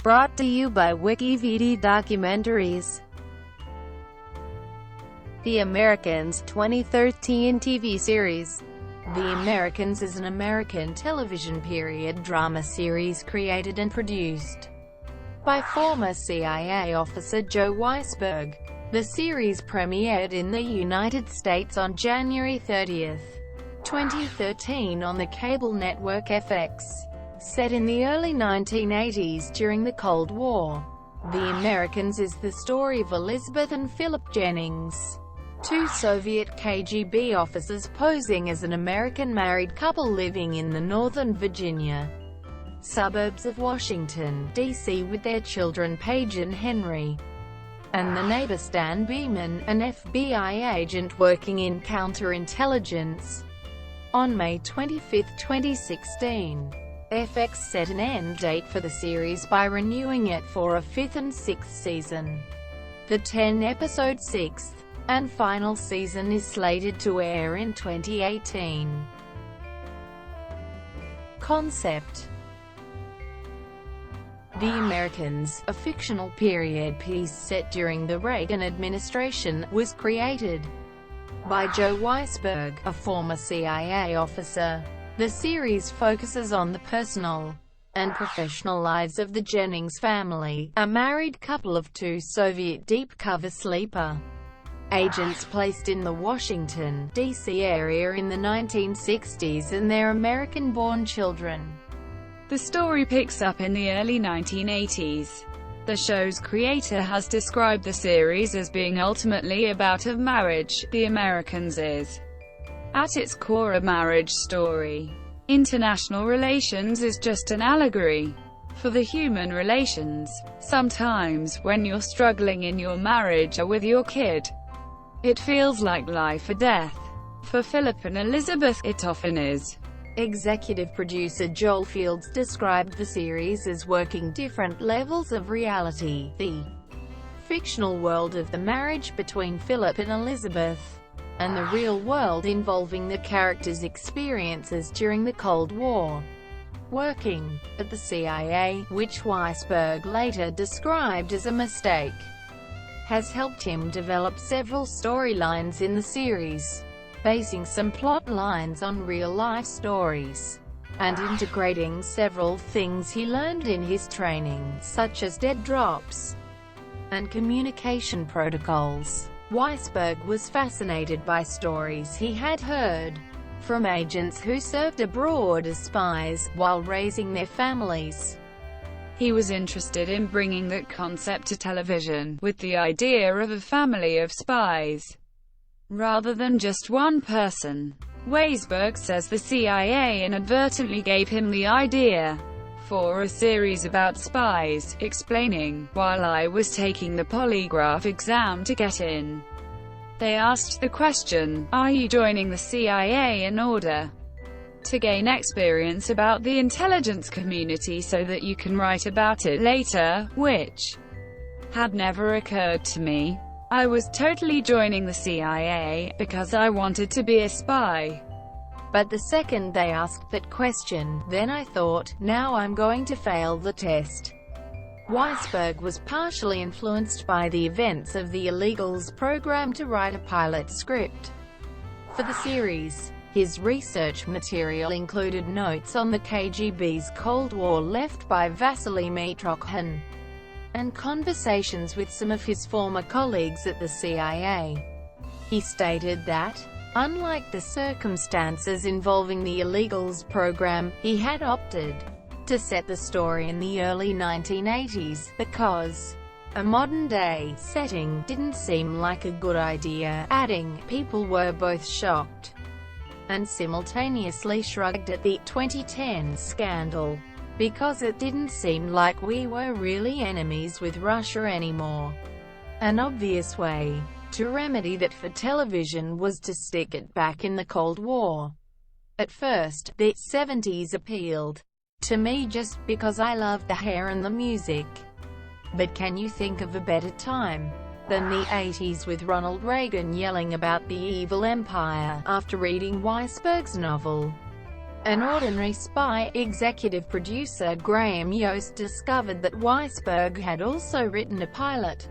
Brought to you by WikiVD Documentaries. The Americans 2013 TV series. The Americans is an American television period drama series created and produced by former CIA officer Joe Weisberg. The series premiered in the United States on January 30, 2013 on the cable network FX. Set in the early 1980s during the Cold War, The Americans is the story of Elizabeth and Philip Jennings, two Soviet KGB officers posing as an American married couple living in the Northern Virginia suburbs of Washington, D.C. with their children Paige and Henry, and the neighbor Stan Beeman, an FBI agent working in counterintelligence. On May 25, 2016, FX set an end date for the series by renewing it for a fifth and sixth season. The 10-episode sixth and final season is slated to air in 2018. Concept: The Americans, a fictional period piece set during the Reagan administration, was created by Joe Weisberg, a former CIA officer. The series focuses on the personal and professional lives of the Jennings family, a married couple of two Soviet deep-cover sleeper agents placed in the Washington, D.C. area in the 1960s, and their American-born children. The story picks up in the early 1980s. The show's creator has described the series as being ultimately about a marriage. The Americans is, at its core, a marriage story. International relations is just an allegory for the human relations. Sometimes, when you're struggling in your marriage or with your kid, it feels like life or death. For Philip and Elizabeth, it often is. Executive producer Joel Fields described the series as working different levels of reality. The fictional world of the marriage between Philip and Elizabeth, and the real world involving the characters' experiences during the Cold War. Working at the CIA, which Weisberg later described as a mistake, has helped him develop several storylines in the series, basing some plot lines on real-life stories, and integrating several things he learned in his training, such as dead drops and communication protocols. Weisberg was fascinated by stories he had heard from agents who served abroad as spies, while raising their families. He was interested in bringing that concept to television, with the idea of a family of spies, rather than just one person. Weisberg says the CIA inadvertently gave him the idea for a series about spies, explaining, "While I was taking the polygraph exam to get in, they asked the question, 'Are you joining the CIA in order to gain experience about the intelligence community so that you can write about it later?' which had never occurred to me. I was totally joining the CIA because I wanted to be a spy. But the second they asked that question, then I thought, now I'm going to fail the test." Weisberg was partially influenced by the events of the Illegals program to write a pilot script for the series. His research material included notes on the KGB's Cold War left by Vasily Mitrokhin, and conversations with some of his former colleagues at the CIA. He stated that, unlike the circumstances involving the Illegals program, he had opted to set the story in the early 1980s, because a modern-day setting didn't seem like a good idea, adding, "People were both shocked and simultaneously shrugged at the 2010 scandal, because it didn't seem like we were really enemies with Russia anymore." An obvious way to remedy that for television was to stick it back in the Cold War. At first, the 70s appealed to me just because I loved the hair and the music. But can you think of a better time than the 80s, with Ronald Reagan yelling about the evil empire after reading Weisberg's novel? An ordinary spy, executive producer Graham Yost discovered that Weisberg had also written a pilot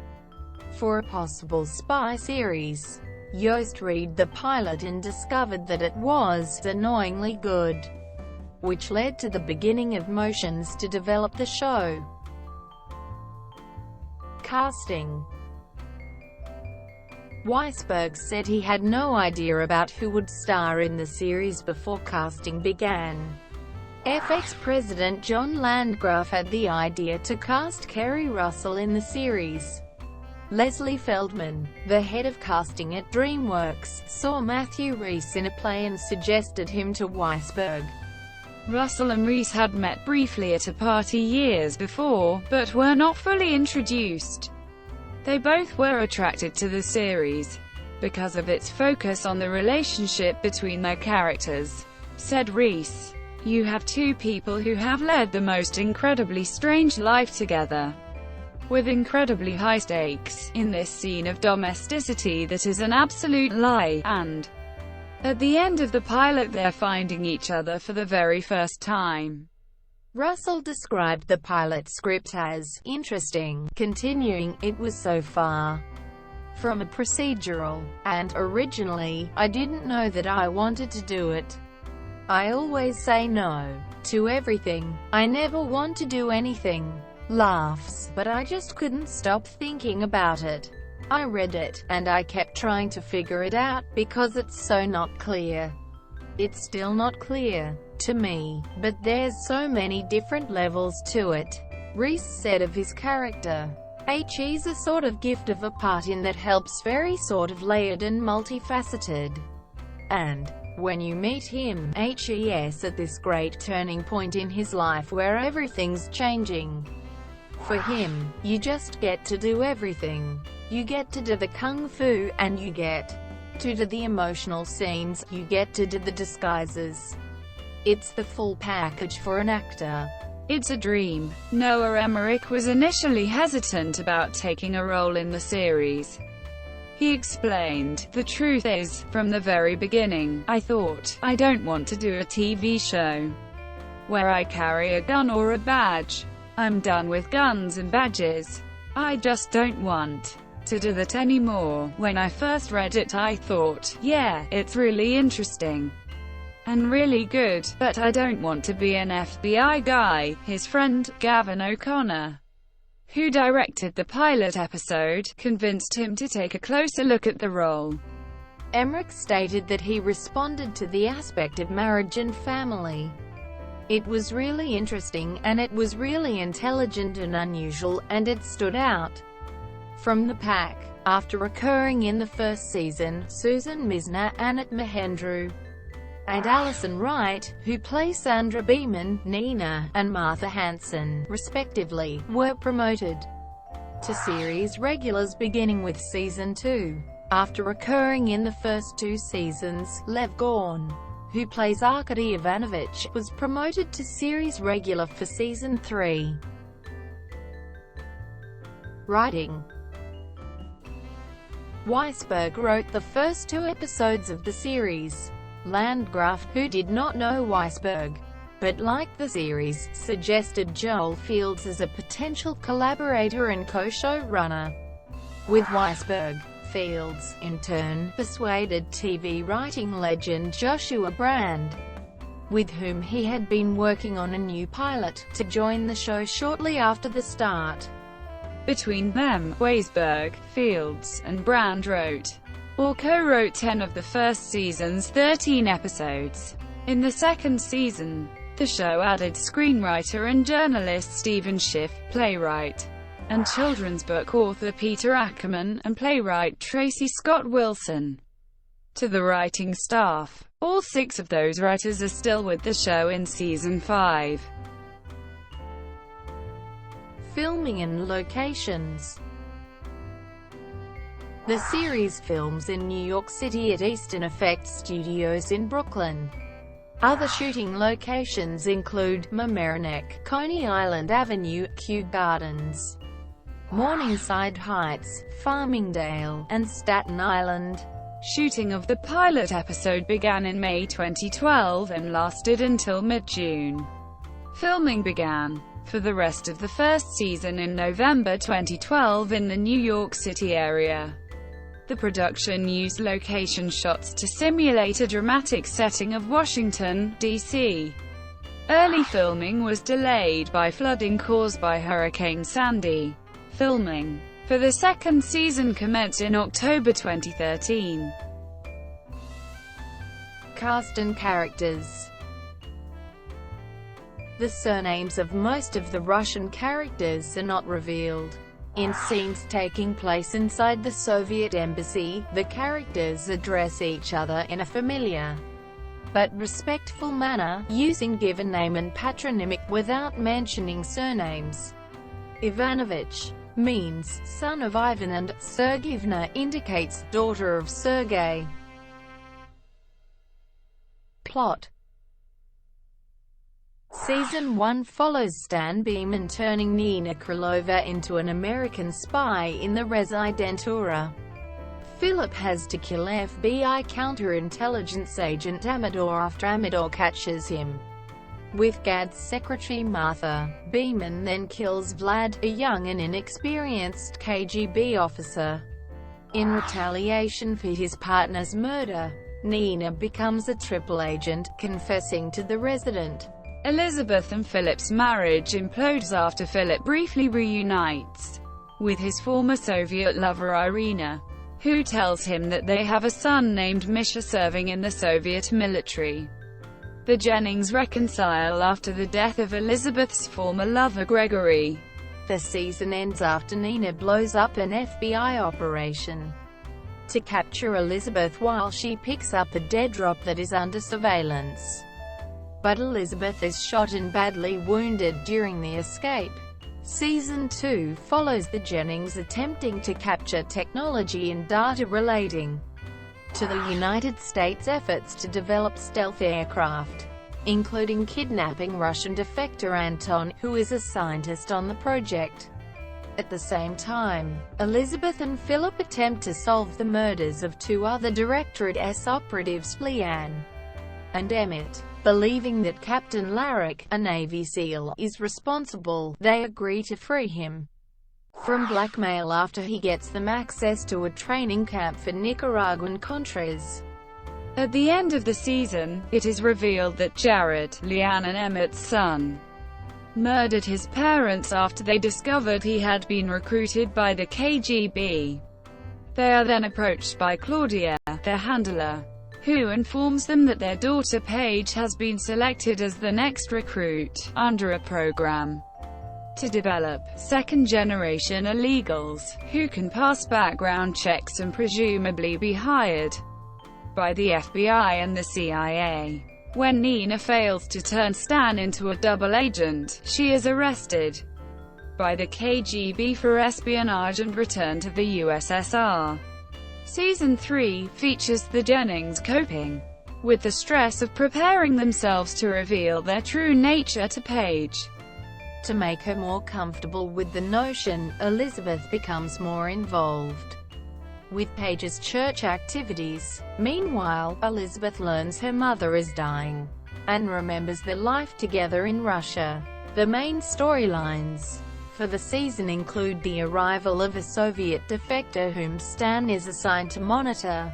for a possible spy series. Yost read the pilot and discovered that it was annoyingly good, which led to the beginning of motions to develop the show. Casting. Weisberg said he had no idea about who would star in the series before casting began. FX president John Landgraf had the idea to cast Kerry Russell in the series. Leslie Feldman, the head of casting at DreamWorks, saw Matthew Rhys in a play and suggested him to Weisberg. Russell and Rhys had met briefly at a party years before, but were not fully introduced. They both were attracted to the series because of its focus on the relationship between their characters. Said Rhys, "You have two people who have led the most incredibly strange life together, with incredibly high stakes, in this scene of domesticity that is an absolute lie, and at the end of the pilot they're finding each other for the very first time." Russell described the pilot script as interesting, continuing, "It was so far from a procedural, and originally, I didn't know that I wanted to do it. I always say no to everything. I never want to do anything." Laughs, "But I just couldn't stop thinking about it. I read it, and I kept trying to figure it out, because it's so not clear. It's still not clear to me, but there's so many different levels to it." Rhys said of his character, "He's a sort of gift of a part in that helps, very sort of layered and multifaceted. And when you meet him, he's at this great turning point in his life where everything's changing. For him, you just get to do everything. You get to do the kung fu, and you get to do the emotional scenes, you get to do the disguises. It's the full package for an actor. It's a dream." Noah Emmerich was initially hesitant about taking a role in the series. He explained, "The truth is, from the very beginning, I thought, I don't want to do a TV show where I carry a gun or a badge. I'm done with guns and badges. I just don't want to do that anymore. When I first read it I thought, yeah, it's really interesting and really good, but I don't want to be an FBI guy." His friend, Gavin O'Connor, who directed the pilot episode, convinced him to take a closer look at the role. Emmerich stated that he responded to the aspect of marriage and family. "It was really interesting, and it was really intelligent and unusual, and it stood out from the pack." After occurring in the first season, Susan Misner, Annette Mahendru, and Alison Wright, who play Sandra Beeman, Nina, and Martha Hanson, respectively, were promoted to series regulars beginning with Season 2. After occurring in the first two seasons, Lev Gorn, who plays Arkady Ivanovich, was promoted to series regular for Season 3. Writing. Weisberg wrote the first two episodes of the series. Landgraf, who did not know Weisberg, but liked the series, suggested Joel Fields as a potential collaborator and co-showrunner with Weisberg. Fields, in turn, persuaded TV writing legend Joshua Brand, with whom he had been working on a new pilot, to join the show shortly after the start. Between them, Weisberg, Fields, and Brand wrote or co-wrote 10 of the first season's 13 episodes. In the second season, the show added screenwriter and journalist Stephen Schiff, playwright and children's book author Peter Ackerman, and playwright Tracy Scott Wilson to the writing staff. All 6 of those writers are still with the show in Season 5. Filming and locations. The series films in New York City at Eastern Effects Studios in Brooklyn. Other shooting locations include Mamaroneck, Coney Island Avenue, Kew Gardens, Morningside Heights, Farmingdale, and Staten Island. Shooting of the pilot episode began in May 2012 and lasted until mid-June. Filming began for the rest of the first season in November 2012 in the New York City area. The production used location shots to simulate a dramatic setting of Washington, D.C. Early filming was delayed by flooding caused by Hurricane Sandy. Filming for the second season commenced in October 2013. Cast and characters. The surnames of most of the Russian characters are not revealed. In scenes taking place inside the Soviet embassy, the characters address each other in a familiar but respectful manner, using given name and patronymic, without mentioning surnames. Ivanovich means son of Ivan and Sergeyevna indicates daughter of Sergey. Plot. Season 1 follows Stan Beeman turning Nina Krylova into an American spy in the Residentura. Philip has to kill FBI counterintelligence agent Amador after Amador catches him with Gad's secretary Martha. Beeman then kills Vlad, a young and inexperienced KGB officer, in retaliation for his partner's murder. Nina becomes a triple agent, confessing to the resident. Elizabeth and Philip's marriage implodes after Philip briefly reunites with his former Soviet lover Irina, who tells him that they have a son named Misha serving in the Soviet military. The Jennings reconcile after the death of Elizabeth's former lover Gregory. The season ends after Nina blows up an FBI operation to capture Elizabeth while she picks up a dead drop that is under surveillance. But Elizabeth is shot and badly wounded during the escape. Season 2 follows the Jennings attempting to capture technology and data relating to the United States' efforts to develop stealth aircraft, including kidnapping Russian defector Anton, who is a scientist on the project. At the same time, Elizabeth and Philip attempt to solve the murders of two other Directorate S operatives, Leanne and Emmett. Believing that Captain Larrick, a Navy SEAL, is responsible, they agree to free him from blackmail after he gets them access to a training camp for Nicaraguan Contras. At the end of the season, it is revealed that Jared, Leanne and Emmett's son, murdered his parents after they discovered he had been recruited by the KGB. They are then approached by Claudia, their handler, who informs them that their daughter Paige has been selected as the next recruit, under a program to develop second-generation illegals, who can pass background checks and presumably be hired by the FBI and the CIA. When Nina fails to turn Stan into a double agent, she is arrested by the KGB for espionage and returned to the USSR. Season 3 features the Jennings coping with the stress of preparing themselves to reveal their true nature to Paige. To make her more comfortable with the notion, Elizabeth becomes more involved with Paige's church activities. Meanwhile, Elizabeth learns her mother is dying and remembers their life together in Russia. The main storylines for the season include the arrival of a Soviet defector whom Stan is assigned to monitor,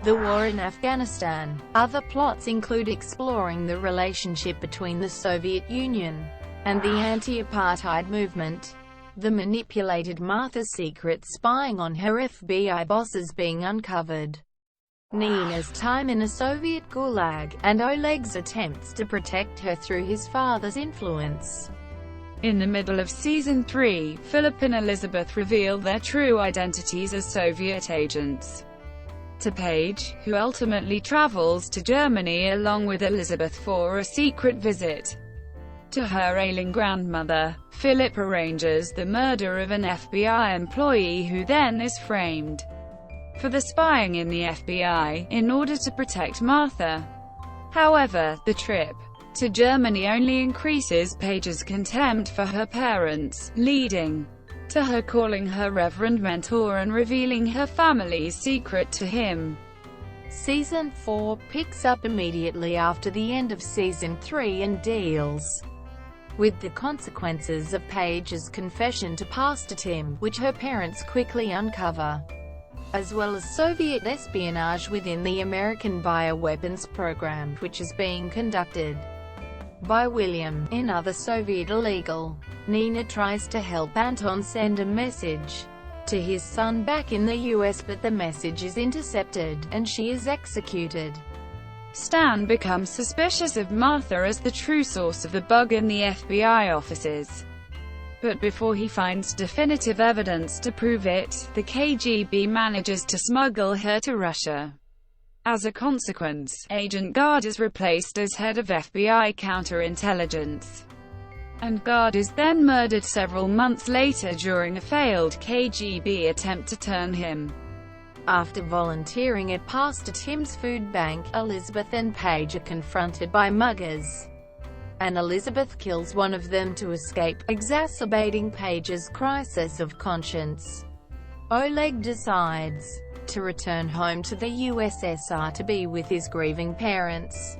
the war in Afghanistan. Other plots include exploring the relationship between the Soviet Union and the anti-apartheid movement, the manipulated Martha's secret spying on her FBI bosses being uncovered, Nina's time in a Soviet gulag, and Oleg's attempts to protect her through his father's influence. In the middle of Season 3, Philip and Elizabeth reveal their true identities as Soviet agents to Paige, who ultimately travels to Germany along with Elizabeth for a secret visit to her ailing grandmother. Philip arranges the murder of an FBI employee who then is framed for the spying in the FBI, in order to protect Martha. However, the trip to Germany only increases Paige's contempt for her parents, leading to her calling her reverend mentor and revealing her family's secret to him. Season 4 picks up immediately after the end of Season 3 and deals with the consequences of Paige's confession to Pastor Tim, which her parents quickly uncover, as well as Soviet espionage within the American bioweapons program, which is being conducted by William. In other Soviet illegal, Nina tries to help Anton send a message to his son back in the US, but the message is intercepted, and she is executed. Stan becomes suspicious of Martha as the true source of the bug in the FBI offices. But before he finds definitive evidence to prove it, the KGB manages to smuggle her to Russia. As a consequence, Agent Gard is replaced as head of FBI counterintelligence, and Gard is then murdered several months later during a failed KGB attempt to turn him. After volunteering at Pastor Tim's food bank, Elizabeth and Paige are confronted by muggers, and Elizabeth kills one of them to escape, exacerbating Paige's crisis of conscience. Oleg decides to return home to the USSR to be with his grieving parents.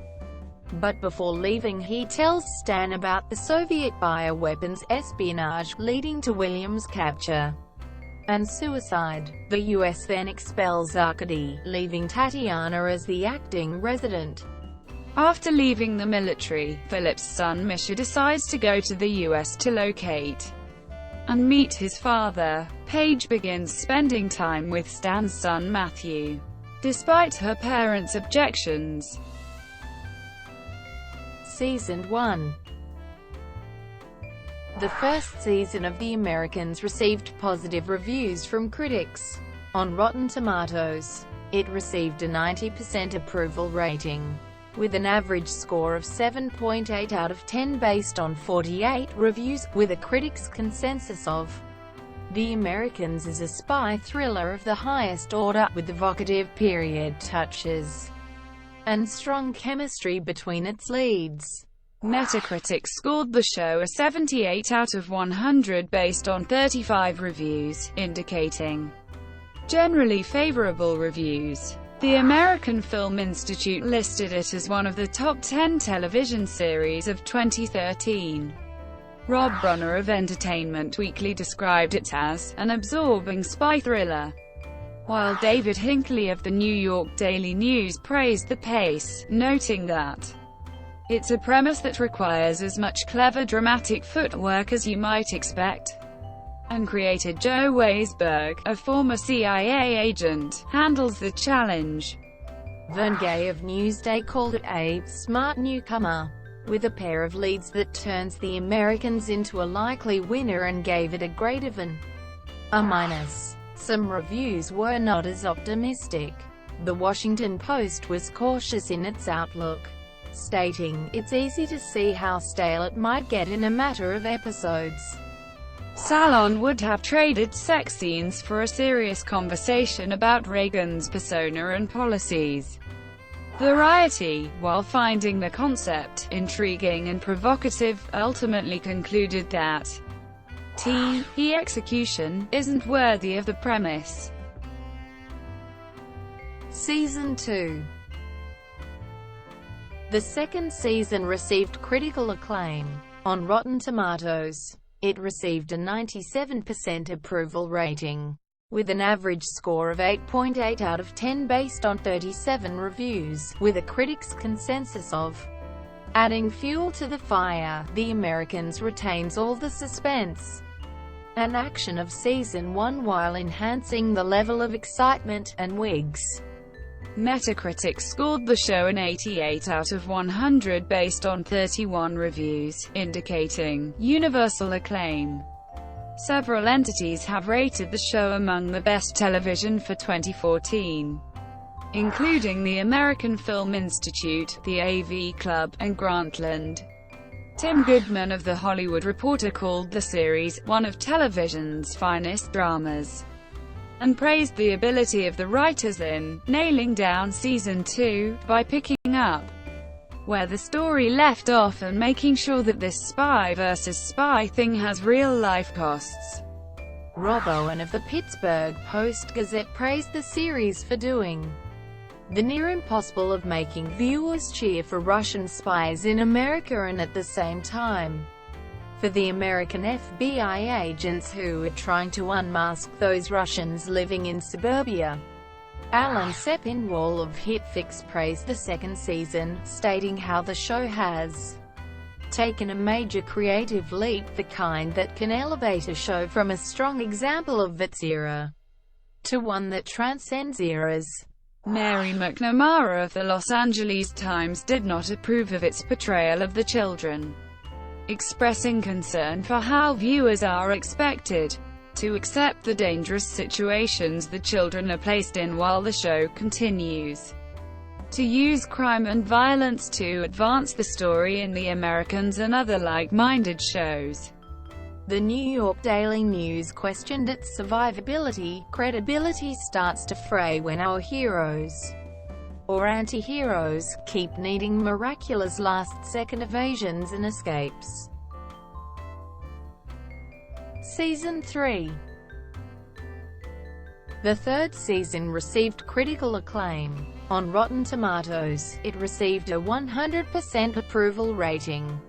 But before leaving, he tells Stan about the Soviet bioweapons espionage, leading to William's capture and suicide. The US then expels Arkady, leaving Tatiana as the acting resident. After leaving the military, Philip's son Misha decides to go to the US to locate and meet his father. Paige begins spending time with Stan's son Matthew, despite her parents' objections. Season 1. The first season of The Americans received positive reviews from critics. On Rotten Tomatoes, it received a 90% approval rating, with an average score of 7.8 out of 10 based on 48 reviews, with a critics' consensus of The Americans is a spy thriller of the highest order, with evocative period touches and strong chemistry between its leads. Metacritic scored the show a 78 out of 100 based on 35 reviews, indicating generally favorable reviews. The American Film Institute listed it as one of the top 10 television series of 2013. Rob Brunner of Entertainment Weekly described it as an absorbing spy thriller, while David Hinckley of the New York Daily News praised the pace, noting that it's a premise that requires as much clever dramatic footwork as you might expect. And creator Joe Weisberg, a former CIA agent, handles the challenge. Vern Gay of Newsday called it a smart newcomer, with a pair of leads that turns The Americans into a likely winner, and gave it a grade of an A-. Some reviews were not as optimistic. The Washington Post was cautious in its outlook, stating, "It's easy to see how stale it might get in a matter of episodes." Salon would have traded sex scenes for a serious conversation about Reagan's persona and policies. Variety, while finding the concept intriguing and provocative, ultimately concluded that the execution isn't worthy of the premise. Season 2. The second season received critical acclaim. On Rotten Tomatoes, it received a 97% approval rating, with an average score of 8.8 out of 10 based on 37 reviews, with a critics' consensus of adding fuel to the fire. The Americans retains all the suspense and action of Season 1 while enhancing the level of excitement and wigs. Metacritic scored the show an 88 out of 100 based on 31 reviews, indicating universal acclaim. Several entities have rated the show among the best television for 2014, including the American Film Institute, the AV Club, and Grantland. Tim Goodman of The Hollywood Reporter called the series one of television's finest dramas, and praised the ability of the writers in nailing down Season 2, by picking up where the story left off and making sure that this spy versus spy thing has real-life costs. Rob Owen of the Pittsburgh Post-Gazette praised the series for doing the near impossible of making viewers cheer for Russian spies in America and at the same time for the American FBI agents who are trying to unmask those Russians living in suburbia. Alan Sepinwall of HitFix praised the second season, stating how the show has taken a major creative leap, the kind that can elevate a show from a strong example of its era to one that transcends eras. Mary McNamara of the Los Angeles Times did not approve of its portrayal of the children, expressing concern for how viewers are expected to accept the dangerous situations the children are placed in while the show continues to use crime and violence to advance the story in The Americans and other like-minded shows. The New York Daily News questioned its survivability. Credibility starts to fray when our heroes, or anti-heroes, keep needing miraculous last-second evasions and escapes. Season 3. The third season received critical acclaim. On Rotten Tomatoes, it received a 100% approval rating,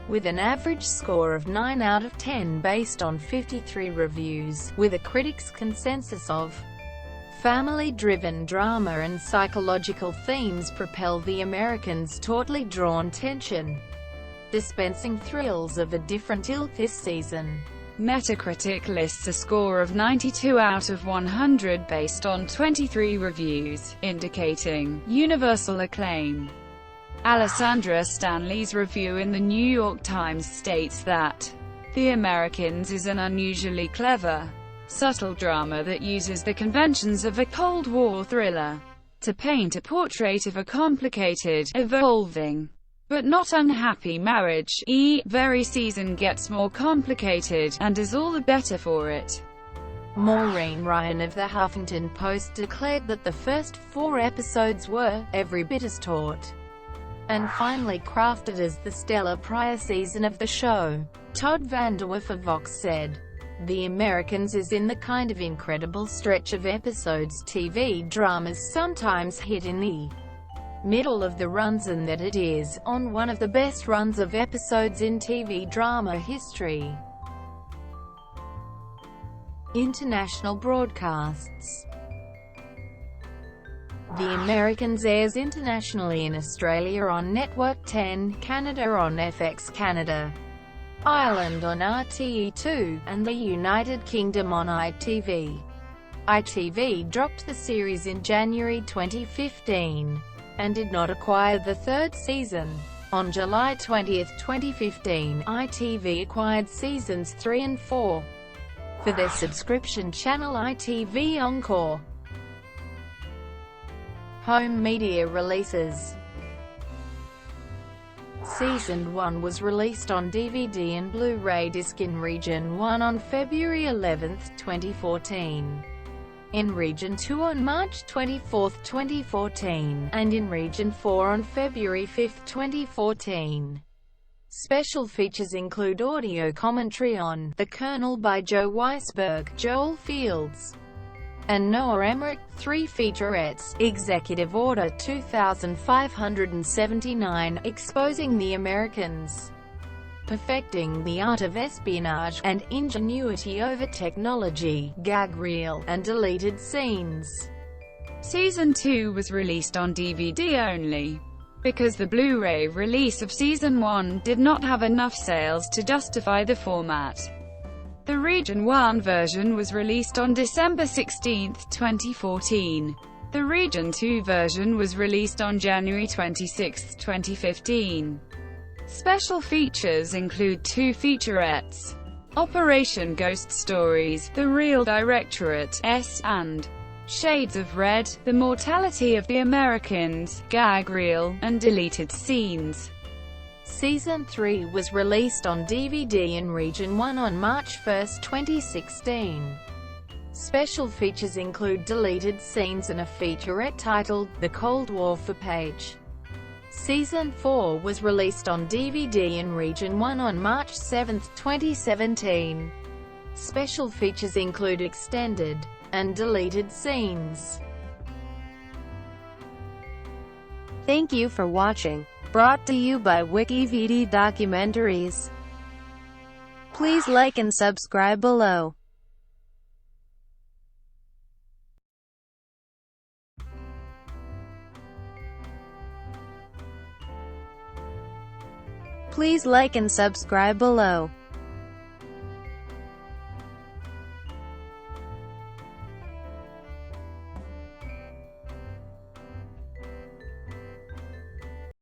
with an average score of 9 out of 10 based on 53 reviews, with a critics' consensus of family-driven drama and psychological themes propel The Americans' tautly drawn tension, dispensing thrills of a different ilk this season. Metacritic lists a score of 92 out of 100 based on 23 reviews, indicating universal acclaim. Alessandra Stanley's review in the New York Times states that The Americans is an unusually clever, subtle drama that uses the conventions of a Cold War thriller to paint a portrait of a complicated, evolving, but not unhappy marriage. Every season gets more complicated, and is all the better for it. Maureen Ryan of the Huffington Post declared that the first 4 episodes were every bit as taut and finely crafted as the stellar prior season of the show. Todd VanDerWerff of Vox said, The Americans is in the kind of incredible stretch of episodes TV dramas sometimes hit in the middle of the runs, and that it is on one of the best runs of episodes in TV drama history. International broadcasts. The Americans airs internationally in Australia on Network 10, Canada on FX Canada, Ireland on RTE2, and the United Kingdom on ITV. ITV dropped the series in January 2015, and did not acquire the third season. On July 20, 2015, ITV acquired seasons 3 and 4 for their subscription channel ITV Encore. Home media releases. Season 1 was released on DVD and Blu-ray disc in Region 1 on February 11, 2014. In Region 2 on March 24, 2014, and in Region 4 on February 5, 2014. Special features include audio commentary on The Colonel by Joe Weisberg, Joel Fields, and Noah Emmerich, 3 featurettes, Executive Order 2579, Exposing the Americans, Perfecting the Art of Espionage, and Ingenuity Over Technology, Gag Reel, and Deleted Scenes. Season 2 was released on DVD only, because the Blu-ray release of Season 1 did not have enough sales to justify the format. The Region 1 version was released on December 16, 2014. The Region 2 version was released on January 26, 2015. Special features include 2 featurettes, Operation Ghost Stories, The Real Directorate, and Shades of Red, The Mortality of the Americans, Gag Reel, and Deleted Scenes. Season 3 was released on DVD in Region 1 on March 1, 2016. Special features include deleted scenes and a featurette titled The Cold War for Paige. Season 4 was released on DVD in Region 1 on March 7, 2017. Special features include extended and deleted scenes. Thank you for watching. Brought to you by WikiVD Documentaries. Please like and subscribe below. Please like and subscribe below.